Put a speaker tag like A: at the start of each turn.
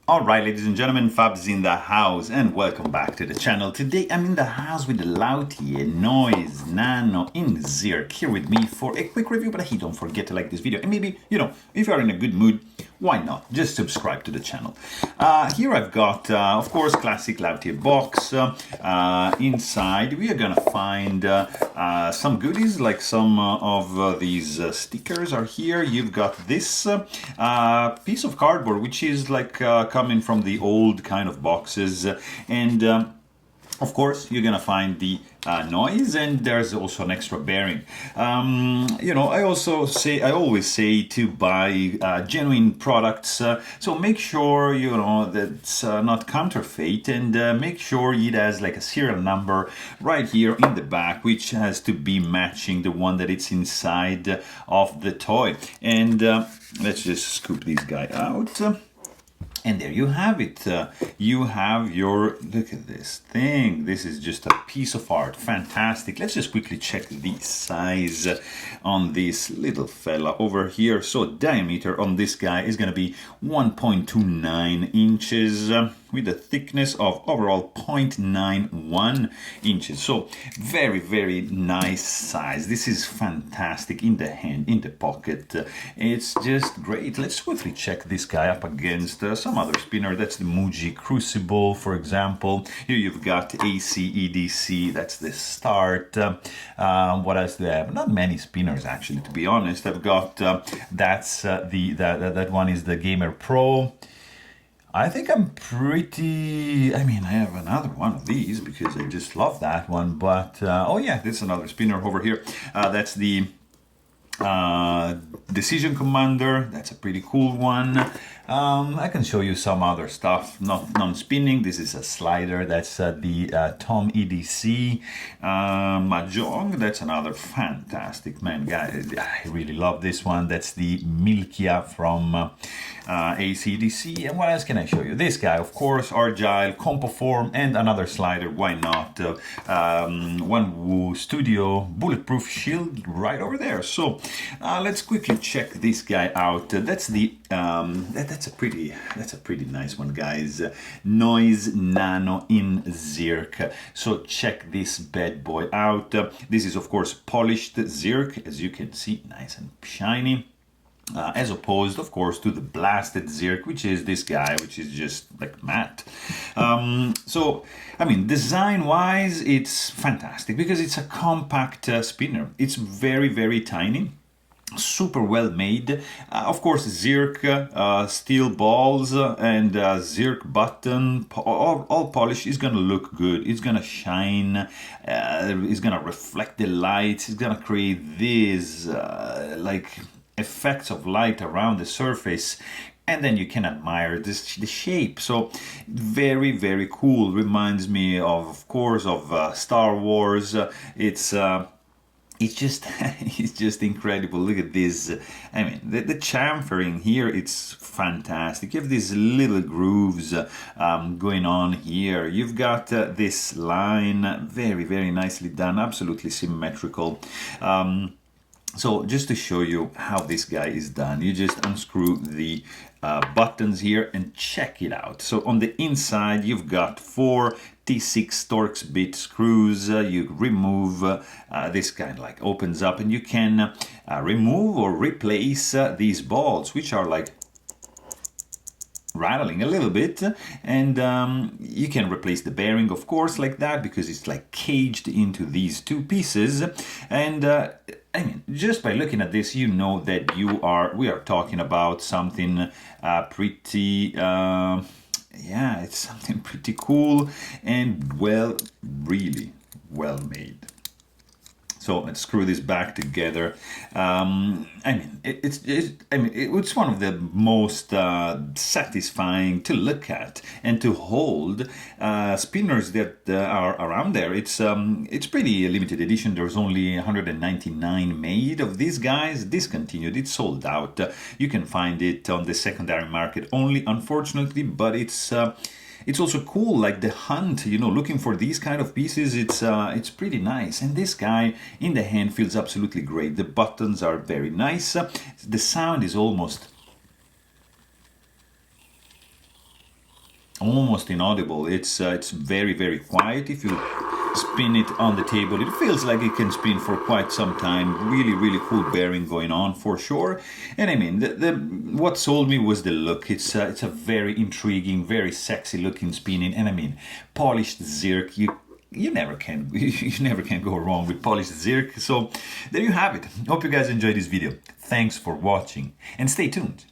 A: Alright, ladies and gentlemen, Fab's in the house and welcome back to the channel. Today I'm in the house with the Lautie Noiz Nano in Zirc here with me for a quick review, but hey, don't forget to like this video and maybe, if you're in a good mood, why not? Just subscribe to the channel. Here I've got, of course, classic Lautie box. Inside we are gonna find some goodies, like some of these stickers are here. You've got this piece of cardboard, which is like coming from the old kind of boxes, and of course you're gonna find the noise, and there's also an extra bearing. I always say to buy genuine products, so make sure that's not counterfeit, and make sure it has like a serial number right here in the back, which has to be matching the one that it's inside of the toy. And let's just scoop this guy out. And there you have it. You have your, look at this thing. This is just a piece of art. Fantastic. Let's just quickly check the size on this little fella over here. So diameter on this guy is going to be 1.29 inches with a thickness of overall 0.91 inches. So very, very nice size. This is fantastic in the hand, in the pocket. It's just great. Let's quickly check this guy up against some other spinner. That's the Muji Crucible, for example. Here you've got ACEDC. That's the start. What else do they have? Not many spinners, actually, to be honest. I've got that one is the Gamer Pro. I think I'm pretty, I have another one of these because I just love that one, but oh yeah, this is another spinner over here. That's the Decision Commander. That's a pretty cool one. I can show you some other stuff, not non-spinning. This is a slider. That's the Tom EDC Mahjong. That's another fantastic, man, guys. I really love this one. That's the Milkia from ACDC. And what else can I show you? This guy, of course, Argyle, Compoform, and another slider. Why not? One Studio Bulletproof Shield right over there. So let's quickly check this guy out. That's the that's a pretty nice one, guys. Noiz Nano in Zirc. So check this bad boy out. This is, of course, polished Zirc, as you can see, nice and shiny. As opposed, of course, to the blasted Zirc, which is this guy, which is just like matte. So, design-wise, it's fantastic because it's a compact spinner. It's very, very tiny. Super well made. Of course, Zirc steel balls and Zirc button, all polished. Is gonna look good. It's gonna shine. It's gonna reflect the light. It's gonna create these like effects of light around the surface, and then you can admire the shape. So very, very cool. Reminds me of course of Star Wars. It's just it's just incredible. Look at this. The chamfering here, it's fantastic. You have these little grooves going on here. You've got this line, very, very nicely done, absolutely symmetrical. So just to show you how this guy is done, you just unscrew the buttons here and check it out. So on the inside, you've got 4 T6 Torx bit screws. You remove this kind of like opens up, and you can remove or replace these balls, which are like rattling a little bit, and you can replace the bearing, of course, like that, because it's like caged into these two pieces. And just by looking at this, you know that we are talking about something pretty yeah, it's something pretty cool and really well made. So let's screw this back together. It's one of the most satisfying to look at and to hold spinners that are around there. It's pretty limited edition. There's only 199 made of these guys. Discontinued. It's sold out. You can find it on the secondary market only, unfortunately, but it's also cool, like the hunt, looking for these kind of pieces. It's pretty nice. And this guy in the hand feels absolutely great. The buttons are very nice. The sound is almost almost inaudible. It's very, very quiet. If you spin it on the table, it feels like it can spin for quite some time. Really, really cool bearing going on for sure. And I mean, what sold me was the look. It's a very intriguing, very sexy looking spinning. And I mean, polished zirc. You never can go wrong with polished zirc. So there you have it. Hope you guys enjoyed this video. Thanks for watching and stay tuned.